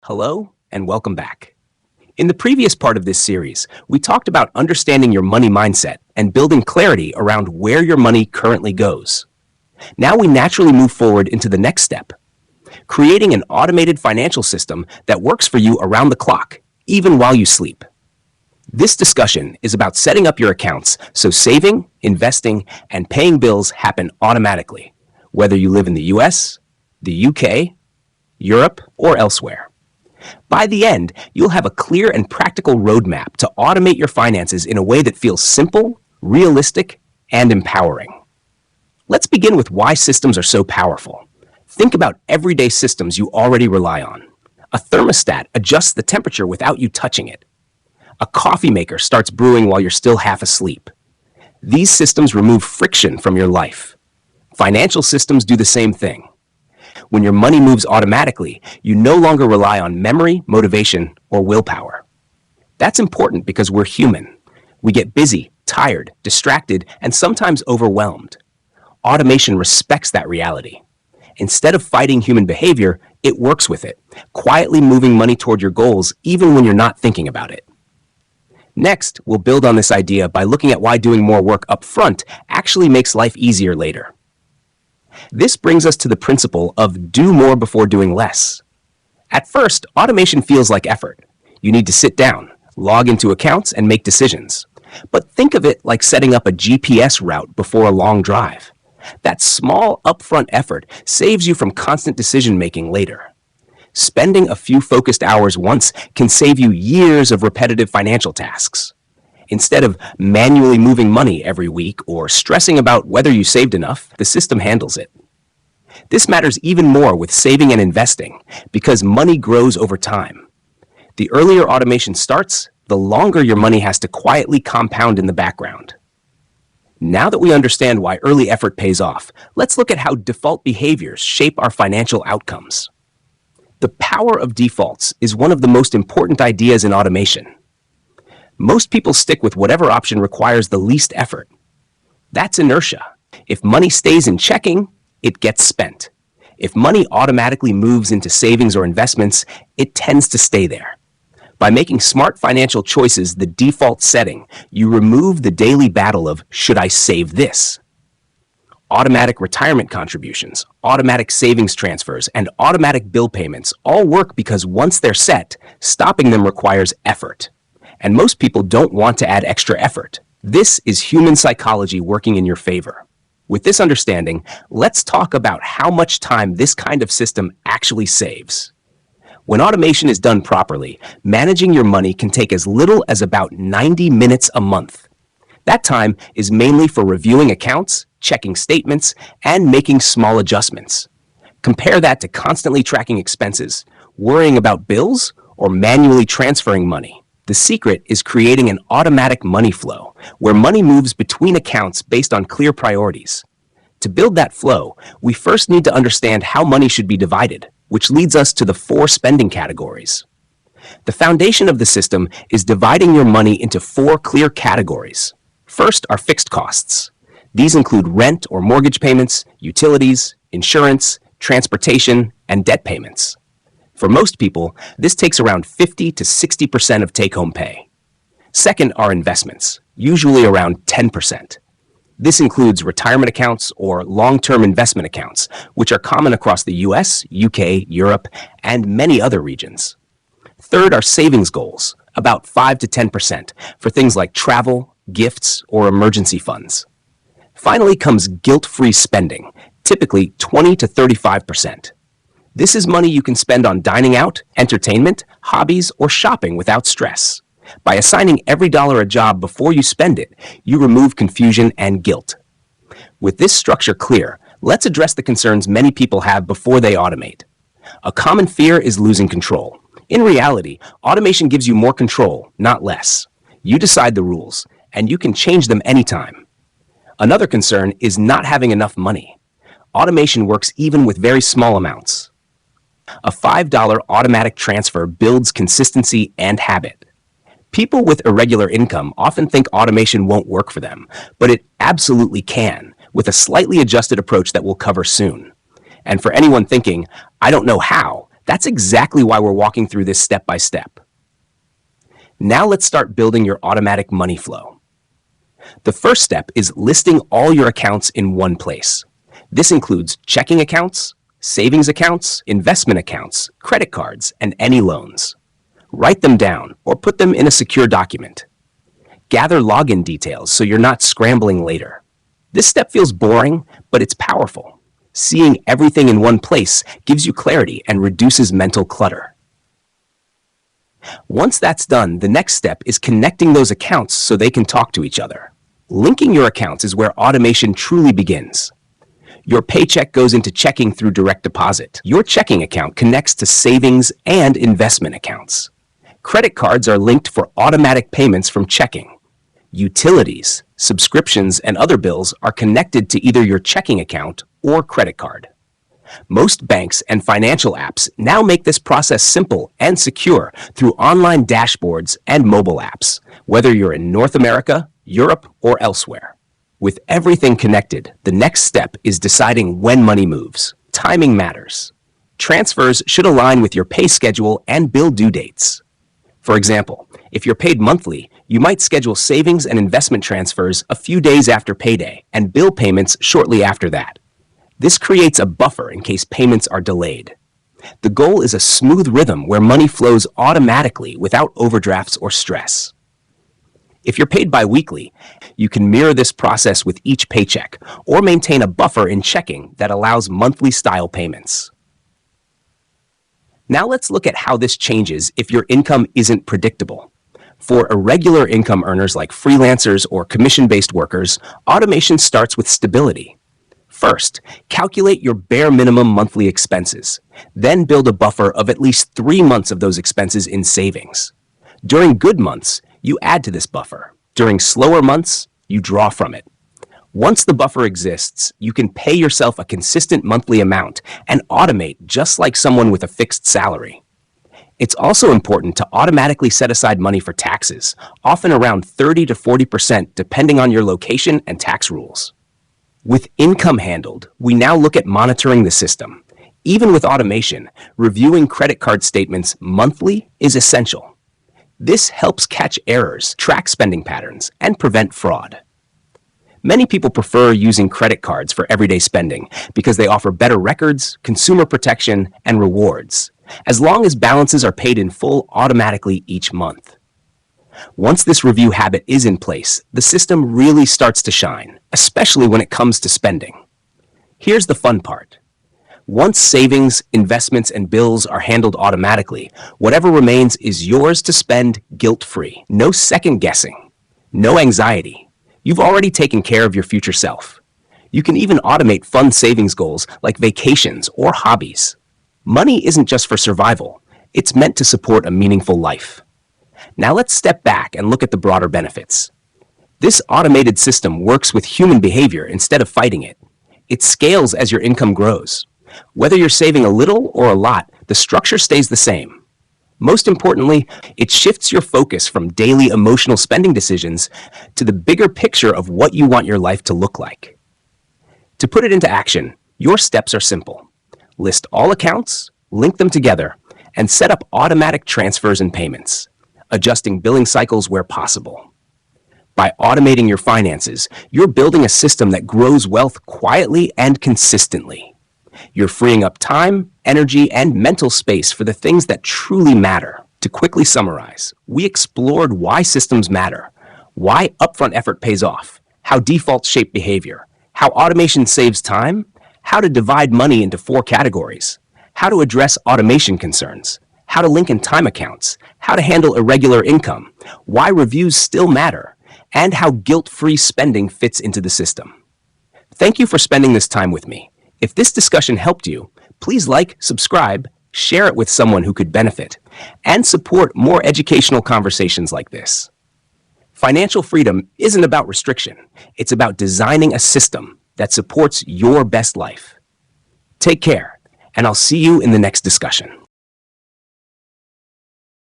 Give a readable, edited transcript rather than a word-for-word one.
Hello, and welcome back. In the previous part of this series, we talked about understanding your money mindset and building clarity around where your money currently goes. Now we naturally move forward into the next step, creating an automated financial system that works for you around the clock, even while you sleep. This discussion is about setting up your accounts so saving, investing, and paying bills happen automatically, whether you live in the US, the UK, Europe, or elsewhere. By the end, you'll have a clear and practical roadmap to automate your finances in a way that feels simple, realistic, and empowering. Let's begin with why systems are so powerful. Think about everyday systems you already rely on. A thermostat adjusts the temperature without you touching it. A coffee maker starts brewing while you're still half asleep. These systems remove friction from your life. Financial systems do the same thing. When your money moves automatically, you no longer rely on memory, motivation, or willpower. That's important because we're human. We get busy, tired, distracted, and sometimes overwhelmed. Automation respects that reality. Instead of fighting human behavior, it works with it, quietly moving money toward your goals even when you're not thinking about it. Next, we'll build on this idea by looking at why doing more work up front actually makes life easier later. This brings us to the principle of do more before doing less. At first, automation feels like effort. You need to sit down, log into accounts, and make decisions. But think of it like setting up a GPS route before a long drive. That small upfront effort saves you from constant decision-making later. Spending a few focused hours once can save you years of repetitive financial tasks. Instead of manually moving money every week or stressing about whether you saved enough, the system handles it. This matters even more with saving and investing because money grows over time. The earlier automation starts, the longer your money has to quietly compound in the background. Now that we understand why early effort pays off, let's look at how default behaviors shape our financial outcomes. The power of defaults is one of the most important ideas in automation. Most people stick with whatever option requires the least effort. That's inertia. If money stays in checking, it gets spent. If money automatically moves into savings or investments, it tends to stay there. By making smart financial choices the default setting, you remove the daily battle of, should I save this? Automatic retirement contributions, automatic savings transfers, and automatic bill payments all work because once they're set, stopping them requires effort. And most people don't want to add extra effort. This is human psychology working in your favor. With this understanding, let's talk about how much time this kind of system actually saves. When automation is done properly, managing your money can take as little as about 90 minutes a month. That time is mainly for reviewing accounts, checking statements, and making small adjustments. Compare that to constantly tracking expenses, worrying about bills, or manually transferring money. The secret is creating an automatic money flow, where money moves between accounts based on clear priorities. To build that flow, we first need to understand how money should be divided, which leads us to the 4 spending categories. The foundation of the system is dividing your money into 4 clear categories. First are fixed costs. These include rent or mortgage payments, utilities, insurance, transportation, and debt payments. For most people, this takes around 50 to 60% of take-home pay. Second are investments, usually around 10%. This includes retirement accounts or long-term investment accounts, which are common across the US, UK, Europe, and many other regions. Third are savings goals, about 5 to 10%, for things like travel, gifts, or emergency funds. Finally comes guilt-free spending, typically 20 to 35%. This is money you can spend on dining out, entertainment, hobbies, or shopping without stress. By assigning every dollar a job before you spend it, you remove confusion and guilt. With this structure clear, let's address the concerns many people have before they automate. A common fear is losing control. In reality, automation gives you more control, not less. You decide the rules, and you can change them anytime. Another concern is not having enough money. Automation works even with very small amounts. A $5 automatic transfer builds consistency and habit. People with irregular income often think automation won't work for them, but it absolutely can, with a slightly adjusted approach that we'll cover soon. And for anyone thinking, I don't know how, That's exactly why we're walking through this step by step. Now let's start building your automatic money flow. The first step is listing all your accounts in one place. This includes checking accounts, savings accounts, investment accounts, credit cards, and any loans. Write them down or put them in a secure document. Gather login details so you're not scrambling later. This step feels boring, but it's powerful. Seeing everything in one place gives you clarity and reduces mental clutter. Once that's done, the next step is connecting those accounts so they can talk to each other. Linking your accounts is where automation truly begins. Your paycheck goes into checking through direct deposit. Your checking account connects to savings and investment accounts. Credit cards are linked for automatic payments from checking. Utilities, subscriptions, and other bills are connected to either your checking account or credit card. Most banks and financial apps now make this process simple and secure through online dashboards and mobile apps, whether you're in North America, Europe, or elsewhere. With everything connected, the next step is deciding when money moves. Timing matters. Transfers should align with your pay schedule and bill due dates. For example, if you're paid monthly, you might schedule savings and investment transfers a few days after payday and bill payments shortly after that. This creates a buffer in case payments are delayed. The goal is a smooth rhythm where money flows automatically without overdrafts or stress. If you're paid bi-weekly, you can mirror this process with each paycheck or maintain a buffer in checking that allows monthly style payments. Now let's look at how this changes if your income isn't predictable. For irregular income earners like freelancers or commission-based workers, automation starts with stability. First, calculate your bare minimum monthly expenses. Then build a buffer of at least 3 months of those expenses in savings. During good months, you add to this buffer. During slower months, you draw from it. Once the buffer exists, you can pay yourself a consistent monthly amount and automate just like someone with a fixed salary. It's also important to automatically set aside money for taxes, often around 30 to 40% depending on your location and tax rules. With income handled, we now look at monitoring the system. Even with automation, reviewing credit card statements monthly is essential. This helps catch errors, track spending patterns, and prevent fraud. Many people prefer using credit cards for everyday spending because they offer better records, consumer protection, and rewards, as long as balances are paid in full automatically each month. Once this review habit is in place, the system really starts to shine, especially when it comes to spending. Here's the fun part. Once savings, investments, and bills are handled automatically, whatever remains is yours to spend guilt-free. No second guessing, no anxiety. You've already taken care of your future self. You can even automate fun savings goals like vacations or hobbies. Money isn't just for survival. It's meant to support a meaningful life. Now let's step back and look at the broader benefits. This automated system works with human behavior instead of fighting it. It scales as your income grows. Whether you're saving a little or a lot, the structure stays the same. Most importantly, it shifts your focus from daily emotional spending decisions to the bigger picture of what you want your life to look like. To put it into action, your steps are simple. List all accounts, link them together, and set up automatic transfers and payments, adjusting billing cycles where possible. By automating your finances, you're building a system that grows wealth quietly and consistently. You're freeing up time, energy, and mental space for the things that truly matter. To quickly summarize, we explored why systems matter, why upfront effort pays off, how defaults shape behavior, how automation saves time, how to divide money into 4 categories, how to address automation concerns, how to link in time accounts, how to handle irregular income, why reviews still matter, and how guilt-free spending fits into the system. Thank you for spending this time with me. If this discussion helped you, please like, subscribe, share it with someone who could benefit, and support more educational conversations like this. Financial freedom isn't about restriction. It's about designing a system that supports your best life. Take care, and I'll see you in the next discussion.